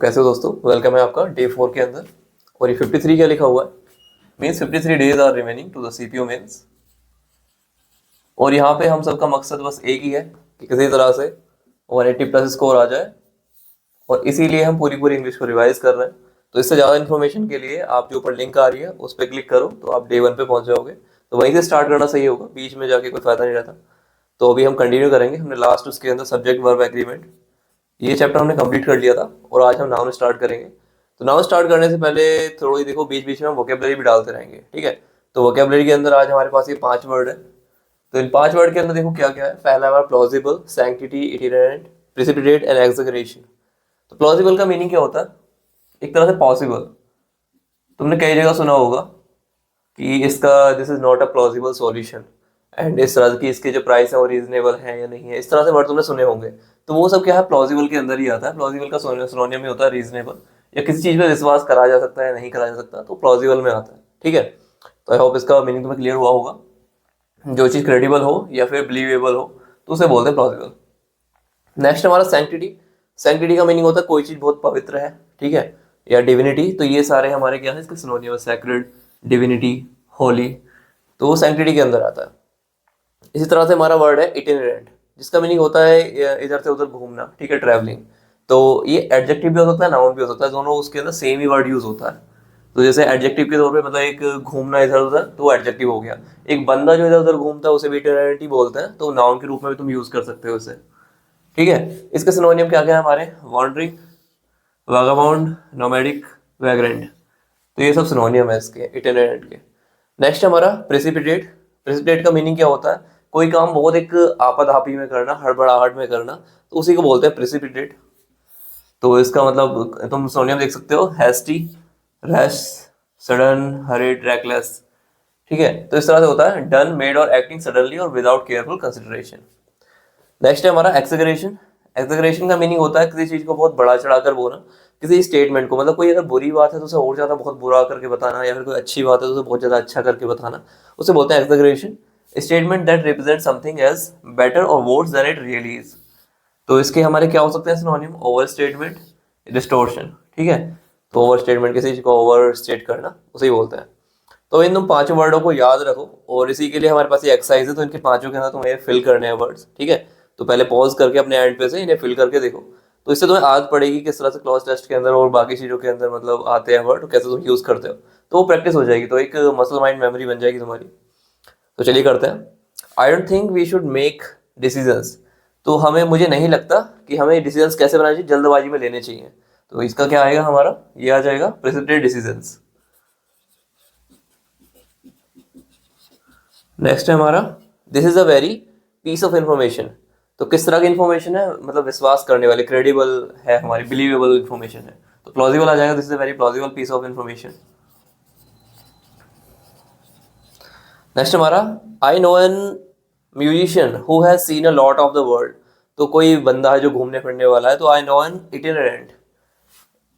तो कैसे हो दोस्तों, वेलकम है आपका डे 4 के अंदर। और ये 53 क्या लिखा हुआ है, means 53 days are remaining to the CPU mains. और यहाँ पे हम सबका मकसद बस एक ही है कि किसी तरह से 180 प्लस स्कोर आ जाए, और इसीलिए हम पूरी पूरी इंग्लिश को रिवाइज कर रहे हैं। तो इससे ज़्यादा इन्फॉर्मेशन के लिए आप जो ऊपर लिंक आ रही है उस पर क्लिक करो तो आप डे 1 पे पहुंच जाओगे। तो वहीं से स्टार्ट करना सही होगा, बीच में जाके कोई फायदा नहीं रहता। तो अभी हम कंटिन्यू करेंगे। हमने लास्ट उसके अंदर सब्जेक्ट वर्ब एग्रीमेंट ये चैप्टर हमने कंप्लीट कर लिया था, और आज हम नाउन स्टार्ट करेंगे। तो नाउन स्टार्ट करने से पहले थोड़ी देखो, बीच बीच में हम वोकेबलरी भी डालते रहेंगे, ठीक है। तो वोकेबलरी के अंदर आज हमारे पास ये 5 वर्ड है। तो इन 5 वर्ड के अंदर देखो क्या क्या है। पहला हमारा plausible, sanctity, itinerant, precipitate and exaggeration. तो प्लॉजिबल का मीनिंग क्या होता है? एक तरह से पॉसिबल। तुमने कई जगह सुना होगा कि इसका this is not a plausible solution, and इस तरह की इसके जो प्राइस है वो रीजनेबल है या नहीं है, इस तरह से वर्ड तुमने सुने होंगे। तो वो सब क्या है, प्लॉजिबल के अंदर ही आता है। प्लॉजिबल का सिनोनियम ही होता है रीजनेबल, या किसी चीज पे विश्वास करा जा सकता है, नहीं करा जा सकता, तो प्लॉजिबल में आता है, ठीक है। तो आई होप इसका मीनिंग तुम्हें क्लियर हुआ होगा। जो चीज क्रेडिबल हो या फिर बिलीवेबल हो तो उसे बोलते हैं प्लॉजिबल। नेक्स्ट हमारा सैंक्टिटी। सैंक्टिटी का मीनिंग होता है कोई चीज बहुत पवित्र है, ठीक है, या डिविनिटी। तो ये सारे हमारे क्या है इसके सिनोनियम, सैक्रेड, डिविनिटी, होली। तो वो सैंक्टिटी के अंदर आता है। इसी तरह से हमारा वर्ड है इटिनरेंट, जिसका मीनिंग होता है इधर से उधर घूमना, ठीक है, ट्रैवलिंग। तो ये एडजेक्टिव भी हो सकता है, नाउन भी हो सकता है, दोनों उसके अंदर सेम ही वर्ड यूज होता है। तो जैसे एडजेक्टिव के तौर पे मतलब एक घूमना इधर उधर, तो वो एडजेक्टिव हो गया। एक बंदा जो इधर उधर घूमता है उसे भी इटिनरेंट ही बोलते हैं, तो नाउन के रूप में भी तुम यूज कर सकते हो उसे, ठीक है। इसके सिनोनियम क्या क्या है हमारे, वॉन्डरिंग, वागाबाउंड, नोमैडिक, वैग्रेंट। तो ये सब सिनोनियम है इसके इटिनरेंट के। नेक्स्ट हमारा प्रेसिपिटेट। प्रेसिपिटेट का मीनिंग क्या होता है, कोई काम बहुत एक आपाधापी में करना, हड़बड़ाहट में करना, तो उसी को बोलते हैं प्रेसिपिटेट। तो इसका मतलब तुम सिनोनियम देख सकते हो, hasty, rash, sudden, horrid, reckless, ठीक है। तो इस तरह से होता है डन, मेड और एक्टिंग सडनली और विदाउट केयरफुल कंसिडरेशन। नेक्स्ट है हमारा एक्सेगरेशन। एक्सेगरेशन का मीनिंग होता है किसी चीज को बहुत बड़ा चढ़ाकर बोलना, किसी स्टेटमेंट को, मतलब कोई अगर बुरी बात है तो उसे और ज्यादा बहुत बुरा करके बताना, या फिर कोई अच्छी बात है तो उसे बहुत ज्यादा अच्छा करके बताना, उसे बोलते हैं exaggeration. Statement that represent something as better और worse than it really is. तो इसके हमारे क्या हो सकते हैं सिनोनिम, ओवर स्टेटमेंट, डिस्टोर्शन, ठीक है। तो ओवर स्टेटमेंट किसी चीज को ओवर स्टेट करना, उसे ही बोलते हैं। तो इन तुम 5 वर्डों को याद रखो, और इसी के लिए हमारे पास ये एक्सरसाइज है। तो इनके 5 के अंदर तुम्हें फिल करने हैं वर्ड्स, ठीक है। तो पहले पॉज करके अपने एंड पे से इन्हें फिल करके देखो। तो इससे तुम्हें आदत पड़ेगी किस तरह से क्लॉज टेस्ट के अंदर और बाकी चीजों के अंदर मतलब आते हैं वर्ड, कैसे तुम यूज करते हो। तो वो प्रैक्टिस हो जाएगी, तो एक मसल माइंड मेमोरी बन जाएगी तुम्हारी। तो चलिए करते हैं। I don't think we should make decisions. तो मुझे नहीं लगता कि हमें डिसीजंस कैसे बनाने चाहिए, जल्दबाजी में लेने चाहिए। तो इसका क्या आएगा हमारा, ये आ जाएगा प्रेसिपिटेट डिसीजंस। नेक्स्ट है हमारा this is a very piece of information. तो किस तरह की इंफॉर्मेशन है, मतलब विश्वास करने वाली, क्रेडिबल है हमारी, बिलीवेबल इंफॉर्मेशन है। तो प्लॉजिबल आ जाएगा, this is a very plausible piece of information. Next हमारा I know an musician who has seen a lot of the world. तो कोई बंदा है जो घूमने फिरने वाला है, तो आई नो एन इटिनरेंट,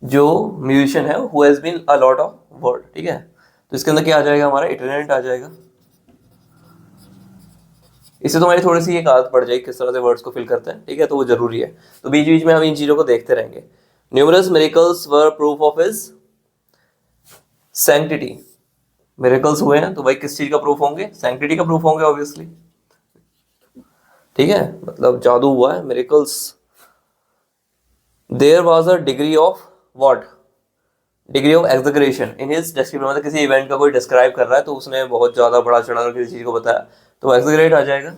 जो म्यूजिशियन है who has been a lot of world, ठीक है। तो इसके अंदर क्या आ जाएगा हमारा, इटिनरेंट आ जाएगा। इससे तुम्हारी थोड़ी सी एक आदत पड़ जाएगी किस तरह से वर्ड्स को फिल करते हैं, ठीक है। तो वो जरूरी है। तो बीच बीच में हम इन चीजों को देखते रहेंगे। Numerous miracles were proof of his sanctity. Miracles हुए हैं तो भाई किस चीज का प्रूफ होंगे, सैंक्टिटी का प्रूफ होंगे ऑब्वियसली, ठीक है। मतलब जादू हुआ है, miracles. There was a degree of what, degree of exaggeration in his description. मतलब किसी इवेंट का कोई डिस्क्राइब कर रहा है तो उसने बहुत ज्यादा बड़ा चढ़ा किसी चीज को बताया, तो एग्जैगरेट आ जाएगा,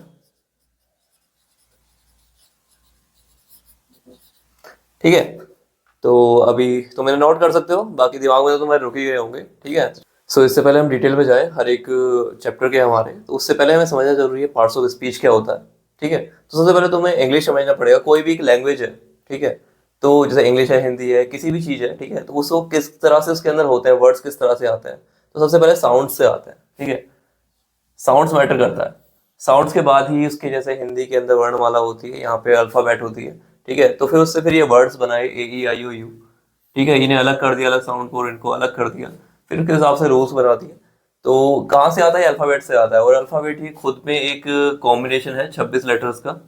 ठीक है। तो अभी तो मैंने नोट कर सकते हो, बाकी दिमाग में तो तुम्हारे रुक ही गए होंगे, ठीक है। सो इससे पहले हम डिटेल में जाए हर एक चैप्टर के हमारे, तो उससे पहले हमें समझना जरूरी है पार्ट्स ऑफ स्पीच क्या होता है, ठीक है। तो सबसे पहले तुम्हें इंग्लिश समझना पड़ेगा। कोई भी एक लैंग्वेज है, ठीक है। तो जैसे इंग्लिश है, हिंदी है, किसी भी चीज़ है, ठीक है। तो उसको किस तरह से उसके अंदर होते हैं, वर्ड्स किस तरह से आते हैं। तो सबसे पहले साउंड से आते हैं, ठीक है। साउंड्स मैटर करता है। साउंड्स के बाद ही उसके, जैसे हिंदी के अंदर वर्णमाला होती है, यहाँ पे अल्फाबेट होती है, ठीक है। तो फिर उससे फिर ये वर्ड्स बनाए, ए ई आई ओ यू, ठीक है। इन्हें अलग कर दिया, अलग साउंड को और इनको अलग कर दिया, फिर उसके हिसाब से रूल्स बना दिए। तो कहाँ से आता है, अल्फाबेट से आता है। और अल्फाबेट ही खुद में एक कॉम्बिनेशन है 26 लेटर्स का,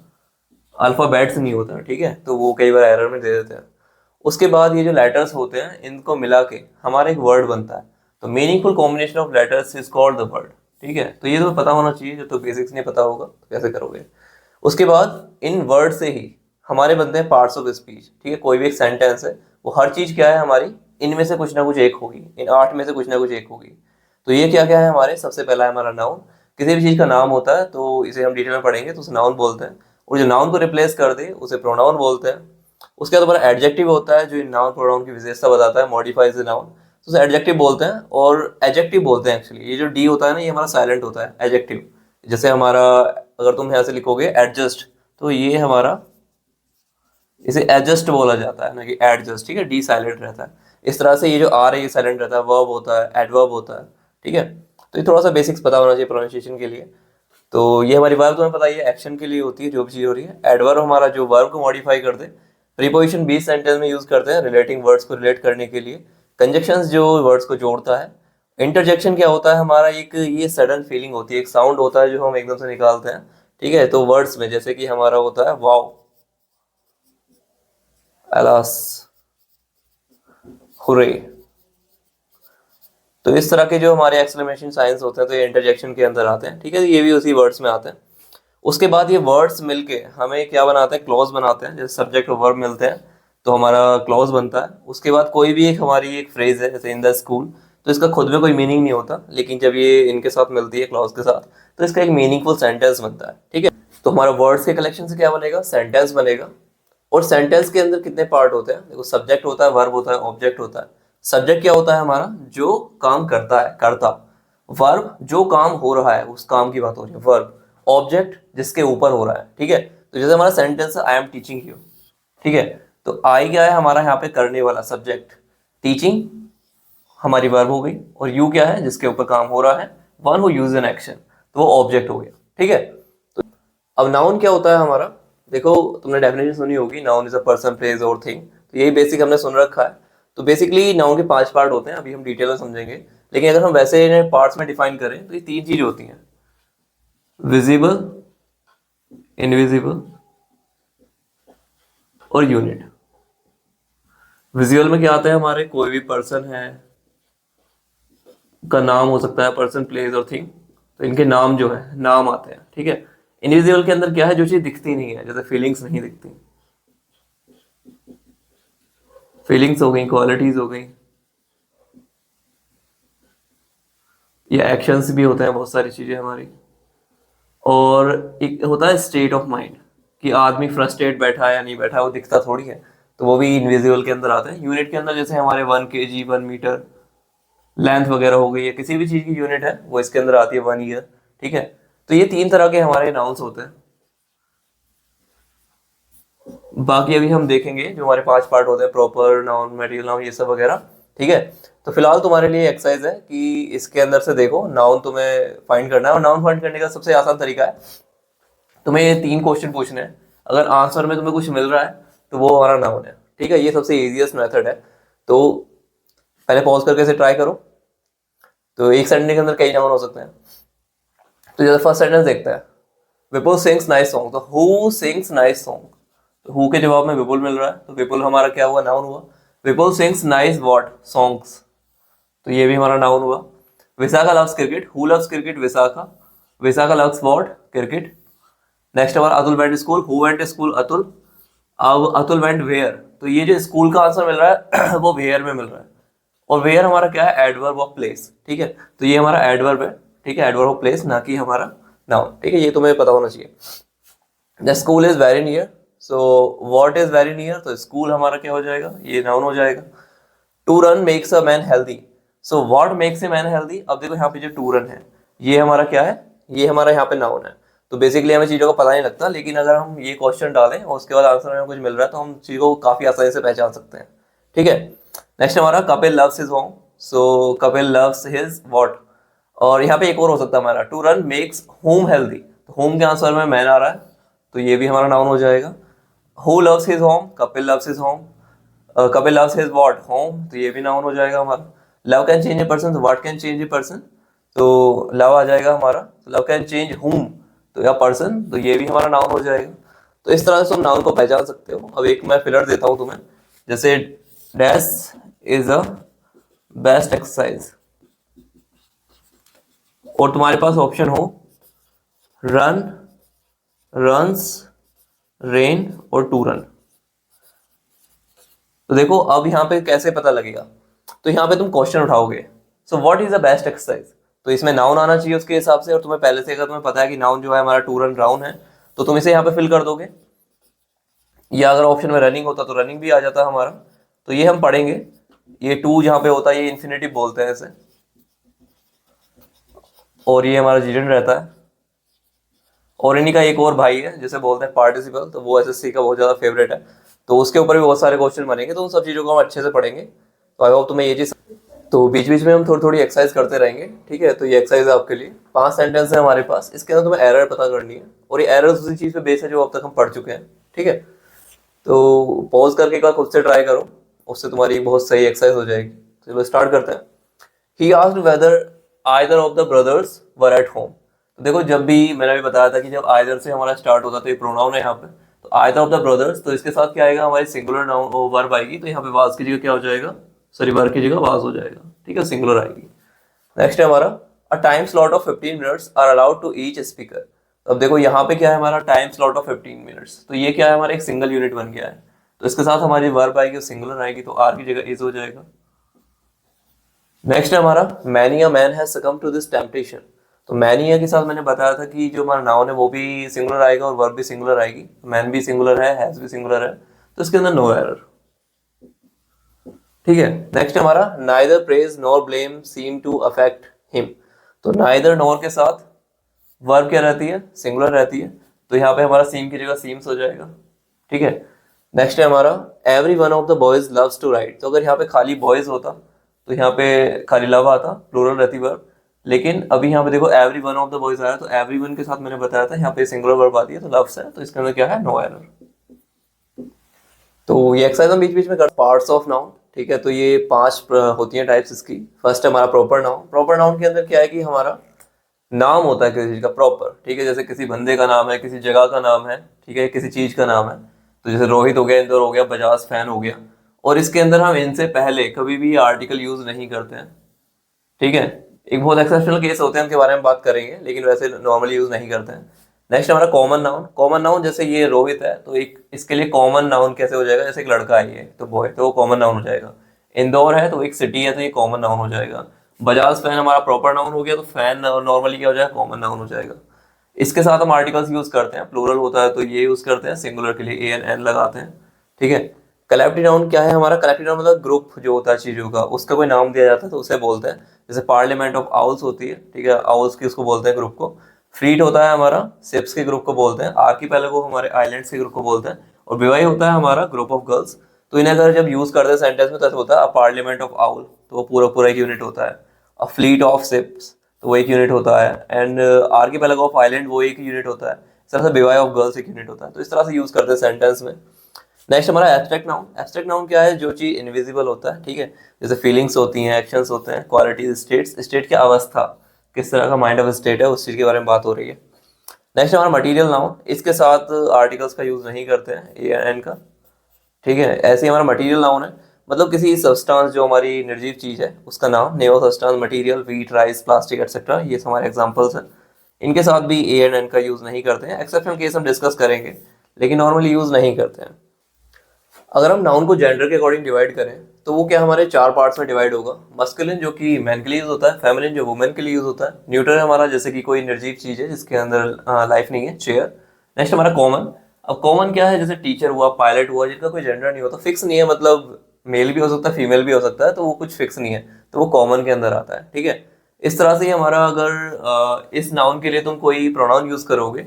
अल्फाबेट्स नहीं होता, ठीक है। तो वो कई बार एरर में दे देते हैं। उसके बाद ये जो लेटर्स होते हैं इनको मिला के हमारा एक वर्ड बनता है। तो meaningful combination of letters is called the word. ठीक है, तो ये तो पता होना चाहिए, जो तो बेसिक्स नहीं पता होगा तो कैसे करोगे। उसके बाद इन वर्ड से ही हमारे बनते हैं पार्ट्स ऑफ स्पीच। ठीक है, कोई भी एक सेंटेंस है वो हर चीज क्या है हमारी, इनमें से कुछ ना कुछ एक होगी, इन 8 में से कुछ ना कुछ एक होगी। तो ये क्या क्या है हमारे, सबसे पहला है हमारा नाउन। किसी भी चीज का नाम होता है तो इसे हम डिटेल में पढ़ेंगे तो उसे नाउन बोलते हैं, और जो नाउन को रिप्लेस कर दे उसे प्रोनाउन बोलते हैं। उसके बाद हमारा एडजेक्टिव होता है जो नाउन प्रोनाउन की विशेषता बताता है, मॉडिफाइज द नाउन, तो उसे एडजेक्टिव बोलते हैं। और एडजेक्टिव बोलते हैं एक्चुअली, ये जो डी होता है ना ये हमारा साइलेंट होता है एडजेक्टिव। जैसे हमारा अगर तुम यहाँ से लिखोगे एडजस्ट, तो ये हमारा इसे एडजस्ट बोला जाता है ना कि एडजस्ट। ठीक है, डी साइलेंट रहता है। इस तरह से ये जो आर है ये साइलेंट रहता है, वर्ब होता है, एडवर्ब होता है। ठीक है, तो ये थोड़ा सा बेसिक्स पता होना चाहिए प्रोनाउंसिएशन के लिए। तो ये हमारी वर्ब तुम्हें पता ही है, एक्शन के लिए होती है जो भी चीज हो रही है। एडवर्ब हमारा जो वर्ब को मॉडिफाई कर दे। प्रीपोजिशन बीच सेंटेंस में यूज करते हैं रिलेटिंग वर्ड्स को रिलेट करने के लिए। कंजक्शंस जो वर्ड्स को जोड़ता है। इंटरजेक्शन क्या होता है हमारा, एक ये सडन फीलिंग होती है, एक साउंड होता है जो हम एकदम से निकालते हैं। ठीक है, तो वर्ड्स में जैसे कि हमारा होता है वाओ, अलास, हुरे। तो इस तरह के जो हमारे एक्सक्लेमेशन साइंस होते हैं तो ये इंटरजेक्शन के अंदर आते हैं। ठीक है, ये भी उसी वर्ड्स में आते हैं। उसके बाद ये वर्ड्स मिलके हमें क्या बनाते हैं, क्लॉज बनाते हैं। जैसे सब्जेक्ट और वर्ब मिलते हैं तो हमारा क्लॉज बनता है। उसके बाद कोई भी एक हमारी एक फ्रेज है जैसे इन द स्कूल, तो इसका खुद में कोई मीनिंग नहीं होता, लेकिन जब ये इनके साथ मिलती है क्लॉज के साथ तो इसका एक मीनिंगफुल सेंटेंस बनता है। ठीक है, तो हमारा वर्ड्स के कलेक्शन से क्या बनेगा, सेंटेंस बनेगा। और सेंटेंस के अंदर कितने पार्ट होते हैं, देखो सब्जेक्ट होता है, वर्ब होता है, ऑब्जेक्ट होता है। सब्जेक्ट क्या होता है हमारा, जो काम करता है, करता। वर्ब जो काम हो रहा है उस काम की बात हो रही है, वर्ब। ऑब्जेक्ट जिसके ऊपर हो रहा है। ठीक है, तो जैसे हमारा सेंटेंस है आई एम टीचिंग यू। ठीक है, तो आई क्या है हमारा यहाँ पे करने वाला सब्जेक्ट, टीचिंग हमारी वर्ब हो गई, और यू क्या है जिसके ऊपर काम हो रहा है, one who use an action, तो वो ऑब्जेक्ट हो गया। ठीक है, तो अब नाउन क्या होता है हमारा, देखो तुमने डेफिनेशन सुनी होगी, noun is a person, place और थिंग। तो यही बेसिक हमने सुन रखा है। तो बेसिकली नाउन के 5 पार्ट होते हैं, अभी हम डिटेल में समझेंगे। लेकिन अगर हम वैसे इन्हें पार्ट्स में डिफाइन करें तो ये 3 चीज होती हैं, विजिबल, इनविजिबल और यूनिट। विजुअल में क्या आता है हमारे, कोई भी पर्सन है का नाम हो सकता है, पर्सन, प्लेस और थिंग, तो इनके नाम जो है नाम आते हैं। ठीक है, इनविजिबल के अंदर क्या है, जो चीज दिखती नहीं है, जैसे फीलिंग्स नहीं दिखती, फीलिंग्स हो गई, क्वालिटीज हो गई, या एक्शंस भी होते हैं, बहुत सारी चीजें हमारी। और एक होता है स्टेट ऑफ माइंड, कि आदमी फ्रस्ट्रेट बैठा है या नहीं बैठा है, वो दिखता थोड़ी है, तो वो भी इनविजिबल के अंदर आते हैं। यूनिट के अंदर जैसे हमारे 1 kg, 1 मीटर, लेंथ वगैरह हो गई, या किसी भी चीज की यूनिट है वो इसके अंदर आती है, 1 ईयर। ठीक है, तो ये 3 तरह के हमारे नाउन्स होते हैं। बाकी अभी हम देखेंगे जो हमारे 5 पार्ट होते हैं, प्रॉपर नाउन, मटेरियल नाउन, ये सब वगैरह। ठीक है, तो फिलहाल तुम्हारे लिए एक्सरसाइज है कि इसके अंदर से देखो नाउन तुम्हें फाइंड करना है। और नाउन फाइंड करने का सबसे आसान तरीका है, तुम्हें ये 3 क्वेश्चन पूछने हैं, अगर आंसर में तुम्हें कुछ मिल रहा है तो वो हमारा नाउन है। ठीक है, ये सबसे इजीएस्ट मेथड है। तो पहले पॉज करके इसे ट्राई करो। तो एक सेंटेंस के अंदर कई नाउन हो सकते हैं। तो जैसे फर्स्ट सेंटेंस देखते हैं, विपुल सिंग्स नाइस सॉन्ग, तो हु सिंग्स नाइस सॉन्ग, तो हु के जवाब में विपुल मिल रहा है, तो विपुल हमारा क्या हुआ, नाउन हुआ। Vipul sings nice what, songs, तो ये भी हमारा नाउन हुआ। Vishakha loves cricket, who loves cricket, Vishakha, Vishakha loves what, cricket. Next हमारा Atul went school, who went school, Atul. अब अतुल वेंट वेयर, तो ये जो स्कूल का आंसर मिल रहा है वो वेयर में मिल रहा है, और वेयर हमारा क्या है, एडवर्ब ऑफ प्लेस। ठीक है, तो ये हमारा एडवर्ब है। ठीक है, एडवर्ब ऑफ प्लेस, ना कि हमारा नाउन। ठीक है, ये तुम्हें पता होना चाहिए। The school is very near, so what is very near, तो स्कूल हमारा क्या हो जाएगा, ये नाउन हो जाएगा। To run makes a man healthy, so what makes a man healthy. अब देखो यहाँ पे जो टू रन है ये हमारा क्या है, ये हमारा यहाँ पे नाउन है। तो बेसिकली हमें चीज़ों का पता नहीं लगता, लेकिन अगर हम ये क्वेश्चन डालें और उसके बाद आंसर हमें कुछ मिल रहा है तो हम चीज़ों को काफ़ी आसानी से पहचान सकते हैं। ठीक है, नेक्स्ट हमारा Kapil loves his home, so Kapil loves his what. और यहाँ पे एक और हो सकता है हमारा, to run makes home healthy, तो होम के आंसर में मैन आ रहा है, तो ये भी हमारा नाउन हो जाएगा। Who loves his home, Kapil loves his home, Kapil loves his what, home, तो ये भी नाउन हो जाएगा हमारा। Love can change a person, तो what can change a person, तो लव आ जाएगा हमारा। लव कैन चेंज हुम, तो या पर्सन, तो ये भी हमारा नाउन हो जाएगा। तो इस तरह से तुम नाउन को पहचान सकते हो। अब एक मैं फिलर देता हूँ तुम्हें, जैसे dash is a best exercise, और तुम्हारे पास ऑप्शन हो रन, रन्स, रेन और टू रन। तो देखो अब यहाँ पे कैसे पता लगेगा, तो यहाँ पे तुम क्वेश्चन उठाओगे, so what is the best exercise, तो इसमें नाउन आना चाहिए उसके हिसाब से, और तुम्हें पहले से अगर तुम्हें पता है कि नाउन जो है हमारा टू रन राउंड है, तो तुम इसे यहाँ पे फिल कर दोगे। या अगर ऑप्शन में रनिंग होता तो रनिंग भी आ जाता हमारा, तो ये हम पढ़ेंगे। ये टू जहाँ पे होता है ये इन्फिनेटिव बोलते हैं इसे, और ये हमारा जीरेंड रहता है, और इन्हीं का एक और भाई है जिसे बोलते हैं पार्टिसिपल, तो वो एसएससी का बहुत ज़्यादा फेवरेट है, तो उसके ऊपर भी बहुत सारे क्वेश्चन बनेंगे, तो उन सब चीज़ों को हम अच्छे से पढ़ेंगे। तो आई होप तुम्हें ये चीज़, तो बीच बीच में हम थोड़ी थोड़ी एक्सरसाइज करते रहेंगे, ठीक है। तो ये एक्सरसाइज है आपके लिए, 5 सेंटेंस है हमारे पास, इसके अंदर तुम्हें एरर पता करनी है, और ये एरर उसी चीज़ पे बेस है जो अब तक हम पढ़ चुके हैं, ठीक है। तो पॉज करके एक बार खुद से ट्राई करो, उससे तुम्हारी बहुत सही एक्सरसाइज हो जाएगी। तो चलो स्टार्ट करते हैं। He asked whether either of the brothers were at home. तो देखो जब भी मैंने भी बताया था कि जब आइदर से हमारा स्टार्ट होता है तो ये प्रोनाउन है यहाँ पे, तो आइदर ऑफ द ब्रदर्स, तो इसके साथ क्या आएगा, हमारी सिंगुलर नाउन वर्ब आएगी, तो यहाँ पे वाज की जगह क्या हो जाएगा, सॉरी वर्ब की जगह वाज हो जाएगा, ठीक है, सिंगुलर आएगी। नेक्स्ट है हमारा a time slot of 15 minutes are allowed to each speaker. अब देखो यहाँ पे क्या है हमारा टाइम स्लॉट ऑफ 15 मिनट्स, तो ये क्या है हमारा एक सिंगल यूनिट बन गया है, तो इसके साथ हमारी वर्ब आएगी सिंगुलर आएगी, तो आर की जगह इज हो जाएगा। नेक्स्ट है हमारा many a man has succumb to this temptation. तो मैनी के साथ मैंने बताया था कि जो हमारा नाउन है वो भी सिंगुलर आएगा और वर्ब भी सिंगुलर आएगी, मैन भी सिंगुलर है, हैज भी सिंगुलर है, तो इसके अंदर नो एरर, ठीक है। नेक्स्ट हमारा neither praise nor blame seem to affect him. तो नाइदर नॉर के साथ वर्ब क्या रहती है, सिंगुलर रहती है, तो यहाँ पे हमारा सीम की जगह सीम्स हो जाएगा, ठीक है। नेक्स्ट है हमारा every one of the boys loves to write. तो अगर यहाँ पे खाली बॉयज होता तो यहाँ पे खाली लव आता, प्लूरल रहती वर्ब, लेकिन अभी यहाँ पे देखो every one of the boys आया, तो एवरी वन के साथ मैंने बताया था यहाँ पे सिंगुलर वर्ब आती है, तो लव्स है, तो इसके अंदर क्या है, नो एरर। तो ये एक्सरसाइज हम बीच बीच में कर पार्ट्स ऑफ नाउन, ठीक है। तो ये 5 होती हैं टाइप्स इसकी। फर्स्ट है हमारा प्रॉपर नाउन। प्रॉपर नाउन के अंदर क्या है कि हमारा नाम होता है किसी चीज का प्रॉपर, ठीक है, जैसे किसी बंदे का नाम है, किसी जगह का नाम है, ठीक है, किसी चीज का नाम है, तो जैसे रोहित हो गया, इंदौर हो गया, बजाज फैन हो गया, और इसके अंदर हम इनसे पहले कभी भी आर्टिकल यूज नहीं करते हैं, ठीक है। एक बहुत एक्सेप्शनल केस होते हैं उनके बारे में बात करेंगे, लेकिन वैसे नॉर्मली यूज नहीं करते हैं। नेक्स्ट हमारा कॉमन नाउन। कॉमन नाउन जैसे ये रोहित है, तो एक इसके लिए कॉमन नाउन कैसे हो जाएगा, जैसे एक लड़का है ये तो बॉय, तो वो कॉमन नाउन हो जाएगा। इंदौर है तो एक सिटी है, तो ये कॉमन नाउन हो जाएगा। बजाज फैन हमारा प्रॉपर नाउन हो गया, तो फैन नॉर्मली क्या हो जाएगा, कॉमन नाउन हो जाएगा। इसके साथ हम आर्टिकल्स यूज करते हैं, प्लूरल होता है तो ये यूज करते हैं, सिंगुलर के लिए ए एन एन लगाते हैं, ठीक है। कलेक्टिव नाउन क्या है हमारा, कलेक्टिव नाउन मतलब ग्रुप जो होता है चीजों का, उसका कोई नाम दिया जाता है तो उसे बोलते हैं, जैसे पार्लियामेंट ऑफ आउल्स होती है, ठीक है, आउल्स की उसको बोलते हैं ग्रुप को। फ्लीट होता है हमारा शिप्स के ग्रुप को बोलते हैं, आर्कीपेलागो हमारे आइलैंड्स के ग्रुप को बोलते हैं, और विवाही होता है हमारा ग्रुप ऑफ गर्ल्स। तो इन्हें अगर जब यूज करते हैं सेंटेंस में तो ऐसा होता है अ पार्लियामेंट ऑफ आउल, तो वो पूरा पूरा एक यूनिट होता है। अ फ्लीट ऑफ शिप्स, तो वो एक यूनिट होता है, एंड आर्कीपेलागो ऑफ आइलैंड वो एक यूनिट होता है। इस तरह से विवाह ऑफ गर्ल्स एक यूनिट होता है, तो इस तरह से यूज करते हैं सेंटेंस में। नेक्स्ट हमारा एब्स्ट्रैक्ट नाउन। एब्स्ट्रैक्ट नाउन क्या है, जो चीज इनविजिबल होता है, ठीक है, जैसे फीलिंग्स होती हैं, एक्शंस होते हैं, क्वालिटीज, स्टेट्स, स्टेट की अवस्था, किस तरह का माइंड ऑफ स्टेट है, उस चीज के बारे में बात हो रही है। नेक्स्ट हमारा मटेरियल नाउन। इसके साथ आर्टिकल्स का यूज नहीं करते हैं, ए एन का, ठीक है। ऐसे ही हमारा मटेरियल नाउन है, मतलब किसी सब्सटेंस जो हमारी निर्जीव चीज है उसका नाम, name of substance, material, wheat, rice, plastic etcetera, ये हमारे एग्जांपल्स हैं। इनके साथ भी ए एंड एन का यूज नहीं करते हैं, एक्सेप्शनल केस हम डिस्कस करेंगे, लेकिन नॉर्मली यूज नहीं करते हैं। अगर हम नाउन को जेंडर के अकॉर्डिंग डिवाइड करें तो वो क्या हमारे 4 पार्ट्स में डिवाइड होगा। मस्कुलिन जो कि मैन के लिए यूज होता है, फेमिनिन जो वुमेन के लिए यूज होता है, न्यूट्रल हमारा जैसे कि कोई निर्जीव चीज है जिसके अंदर लाइफ नहीं है, चेयर। नेक्स्ट हमारा कॉमन। अब कॉमन क्या है, जैसे टीचर हुआ, पायलट हुआ, जिनका कोई जेंडर नहीं होता, फिक्स नहीं है, मतलब मेल भी हो सकता है, फीमेल भी हो सकता है, तो वो कुछ फिक्स नहीं है, तो वो कॉमन के अंदर आता है, ठीक है। इस तरह से ही हमारा अगर इस नाउन के लिए तुम कोई प्रोनाउन यूज करोगे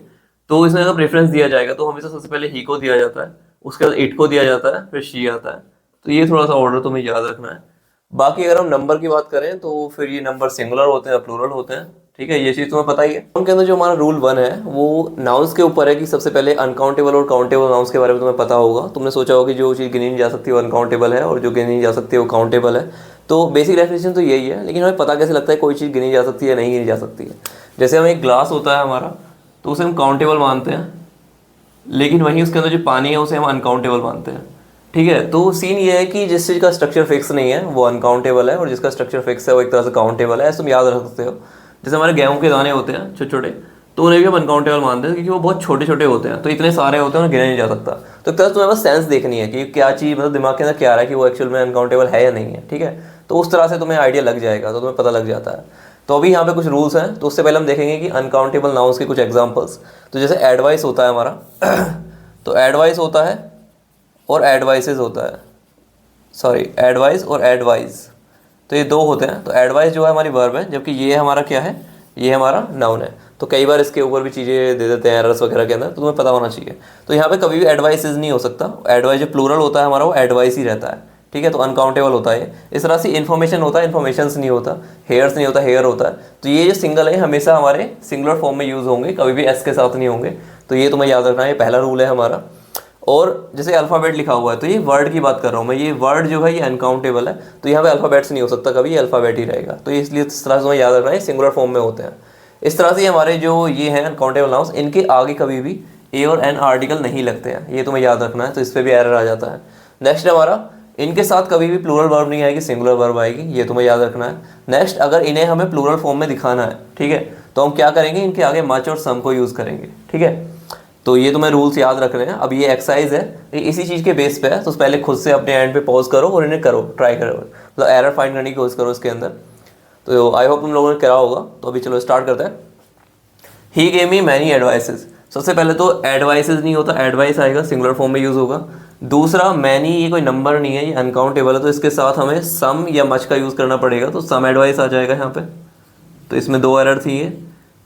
तो इसमें अगर प्रेफरेंस दिया जाएगा तो हमेशा सबसे पहले ही को दिया जाता है, उसके बाद इट को दिया जाता है, फिर शी आता है, तो ये थोड़ा सा ऑर्डर तुम्हें याद रखना है। बाकी अगर हम नंबर की बात करें तो फिर ये नंबर सिंगुलर होते हैं, प्लूरल होते हैं, ठीक है, ये चीज़ तुम्हें पता ही है। उनके अंदर जो हमारा रूल 1 है वो नाउंस के ऊपर है कि सबसे पहले अनकाउंटेबल और काउंटेबल नाउंस के बारे में तुम्हें पता होगा। तुमने सोचा होगा कि जो चीज़ गिनी नहीं जा सकती वो अनकाउंटेबल है और जो गिनी नहीं जा सकती वो काउंटेबल है, तो बेसिक डेफिनेशन तो यही है, लेकिन हमें पता कैसे लगता है कोई चीज़ गिनी जा सकती है नहीं गिनी जा सकती है। जैसे हमें एक ग्लास होता है हमारा, तो उसे हम काउंटेबल मानते हैं, लेकिन वहीं उसके अंदर जो पानी है उसे हम अनकाउंटेबल मानते हैं। ठीक है। तो सीन ये है कि जिस चीज़ का स्ट्रक्चर फिक्स नहीं है वो अनकाउंटेबल है, और जिसका स्ट्रक्चर फिक्स है वो एक तरह से काउंटेबल है, ऐसा तुम याद रख सकते हो। जैसे हमारे गेहूं के दाने होते हैं छोटे छोटे, तो उन्हें भी हम अनकाउंटेबल मानते हैं क्योंकि वो बहुत छोटे छोटे होते हैं, तो इतने सारे होते हैं उन्हें गिना नहीं जा सकता। तो एक तरह से तुम्हें बस सेंस देखनी है कि क्या चीज़ मतलब दिमाग के अंदर क्या आ रहा है कि वो एक्चुअल में अनकाउंटेबल है या नहीं है, ठीक है। तो उस तरह से तुम्हें आइडिया लग जाएगा, तो तुम्हें पता लग जाता है। तो अभी यहाँ पे कुछ रूल्स हैं, तो उससे पहले हम देखेंगे कि अनकाउंटेबल नाउन्स के कुछ एग्जांपल्स। तो जैसे एडवाइस होता है हमारा तो एडवाइस होता है और एडवाइसेस होता है, सॉरी एडवाइस और एडवाइस, तो ये दो होते हैं। तो एडवाइस जो है हमारी वर्ब है, जबकि ये हमारा क्या है, ये हमारा नाउन है। तो कई बार इसके ऊपर भी चीज़ें दे देते हैं एरर्स वगैरह के अंदर, तो तुम्हें पता होना चाहिए। तो यहाँ पे कभी भी एडवाइसेस नहीं हो सकता, एडवाइस जो प्लूरल होता है हमारा वो एडवाइस ही रहता है, ठीक है। तो अनकाउंटेबल होता है। इस तरह से इन्फॉर्मेशन होता है, इन्फॉर्मेशंस नहीं होता, हेयर्स नहीं होता, हेयर होता है। तो ये जो सिंगल है हमेशा हमारे सिंगुलर फॉर्म में यूज़ होंगे, कभी भी एस के साथ नहीं होंगे। तो ये तुम्हें याद रखना है, ये पहला रूल है हमारा। और जैसे अल्फ़ाबेट लिखा हुआ है, तो ये वर्ड की बात कर रहा हूँ मैं, ये वर्ड जो है ये अनकाउंटेबल है, तो यहाँ पे अल्फ़ाबेट्स नहीं हो सकता कभी, ये अल्फ़ाबेट ही रहेगा। तो इसलिए इस तरह से तुम्हें याद रखना है, सिंगुलर फॉर्म में होते हैं। इस तरह से हमारे जो ये हैं अनकाउंटेबल नाउन्स, इनके आगे कभी भी ए और एन आर्टिकल नहीं लगते हैं, ये तुम्हें याद रखना है। तो इस पर भी एरर आ जाता है। नेक्स्ट हमारा, इनके साथ कभी भी प्लूरल वर्ब नहीं आएगी, सिंगुलर वर्ब आएगी, ये तुम्हें याद रखना है। नेक्स्ट, अगर इन्हें हमें प्लूरल फॉर्म में दिखाना है, ठीक है, तो हम क्या करेंगे, इनके आगे मच और सम को यूज़ करेंगे, ठीक है। तो ये तुम्हें रूल्स याद रखने हैं। अब ये एक्सरसाइज है, ये इसी चीज़ के बेस पे है, तो पहले खुद से अपने एंड पे पॉज करो और इन्हें करो, ट्राई करो, मतलब एरर फाइंड करने की कोशिश करो इसके अंदर। तो आई होप तुम लोगों ने करा होगा। तो अभी चलो स्टार्ट करते हैं। He gave me many advices. सबसे पहले तो एडवाइसेस नहीं होता, एडवाइस आएगा, सिंगुलर फॉर्म में यूज़ होगा। दूसरा, मैनी ये कोई नंबर नहीं है, ये अनकाउंटेबल है, तो इसके साथ हमें सम या मच का यूज़ करना पड़ेगा, तो सम एडवाइस आ जाएगा यहाँ पे। तो इसमें दो एरर थी ये।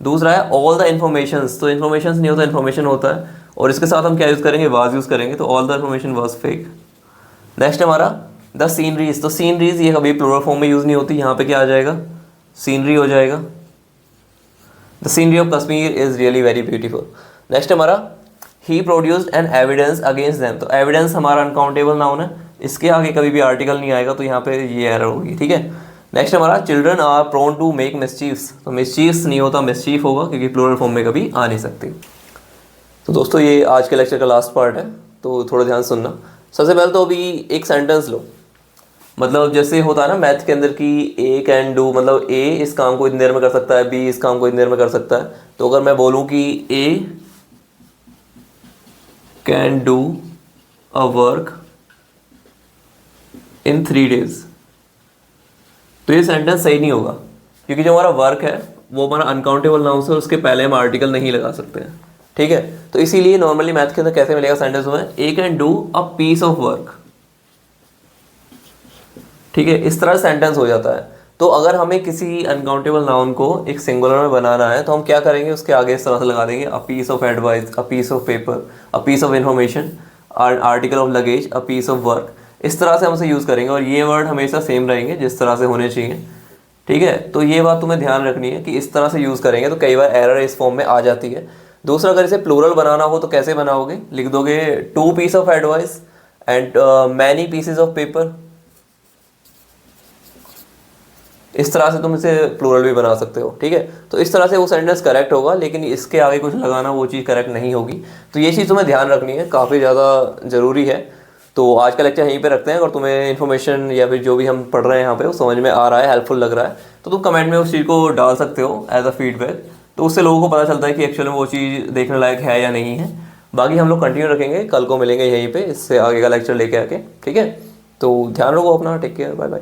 दूसरा है ऑल द इन्फॉर्मेशंस, तो इन्फॉर्मेशन नहीं होता, इन्फॉर्मेशन होता है, और इसके साथ हम क्या यूज़ करेंगे, वाज यूज़ करेंगे, तो all the information was fake. Next हमारा द सीनरीज, तो सीनरीज ये कभी प्लूरल फॉर्म में यूज़ नहीं होती, यहाँ पे क्या आ जाएगा, सीनरी हो जाएगा। The scenery of Kashmir is really very beautiful. Next हमारा, he produced an evidence against them, तो एविडेंस हमारा अनकाउंटेबल नाउन है, इसके आगे कभी भी आर्टिकल नहीं आएगा, तो यहाँ पे ये एरर होगी, ठीक है। नेक्स्ट हमारा, children are prone to make mischiefs, तो मिसचीफ्स नहीं होता, मिसचीफ होगा, क्योंकि प्लूरल फॉर्म में कभी आ नहीं सकती। तो दोस्तों ये आज के लेक्चर का लास्ट पार्ट है, तो थोड़ा ध्यान सुनना। सबसे पहले तो अभी एक सेंटेंस लो, मतलब जैसे होता है ना मैथ के अंदर कि ए कैन डू, मतलब ए इस काम को इतनी देर में कर सकता है, बी इस काम को इतनी देर में कर सकता है। तो अगर मैं बोलूँ कि A can do a work in 3 days, तो ये सेंटेंस सही नहीं होगा, क्योंकि जो हमारा वर्क है वो हमारा अनकाउंटेबल नाउन से, उसके पहले हम आर्टिकल नहीं लगा सकते हैं, ठीक है। तो इसीलिए नॉर्मली मैथ के अंदर कैसे मिलेगा सेंटेंस में, A can do a piece of work, ठीक है, इस तरह सेंटेंस हो जाता है। तो अगर हमें किसी अनकाउंटेबल नाउन को एक सिंगुलर में बनाना है, तो हम क्या करेंगे, उसके आगे इस तरह से लगा देंगे, a piece of advice, a piece of paper, a piece of information, article of luggage, a piece of work, इस तरह से हम उसे यूज़ करेंगे, और ये वर्ड हमेशा सेम रहेंगे जिस तरह से होने चाहिए, ठीक है। तो ये बात तुम्हें ध्यान रखनी है कि इस तरह से यूज़ करेंगे तो कई बार एरर इस फॉर्म में आ जाती है। दूसरा, अगर इसे प्लूरल बनाना हो तो कैसे बनाओगे, लिख दोगे 2 piece of advice and many pieces of paper, इस तरह से तुम इसे प्लूरल भी बना सकते हो, ठीक है। तो इस तरह से वो सेंटेंस करेक्ट होगा, लेकिन इसके आगे कुछ लगाना वो चीज़ करेक्ट नहीं होगी। तो ये चीज़ तुम्हें ध्यान रखनी है, काफ़ी ज़्यादा ज़रूरी है। तो आज का लेक्चर यहीं पे रखते हैं। अगर तुम्हें इन्फॉर्मेशन या फिर जो भी हम पढ़ रहे हैं यहाँ पे वो समझ में आ रहा है, हेल्पफुल लग रहा है, तो तुम कमेंट में उस चीज़ को डाल सकते हो एज अ फीडबैक, तो उससे लोगों को पता चलता है कि एक्चुअली में वो चीज़ देखने लायक है या नहीं है। बाकी हम लोग कंटिन्यू रखेंगे, कल को मिलेंगे यहीं पर इससे आगे का लेक्चर लेके आके, ठीक है। तो ध्यान रखो अपना, टेक केयर, बाय बाय।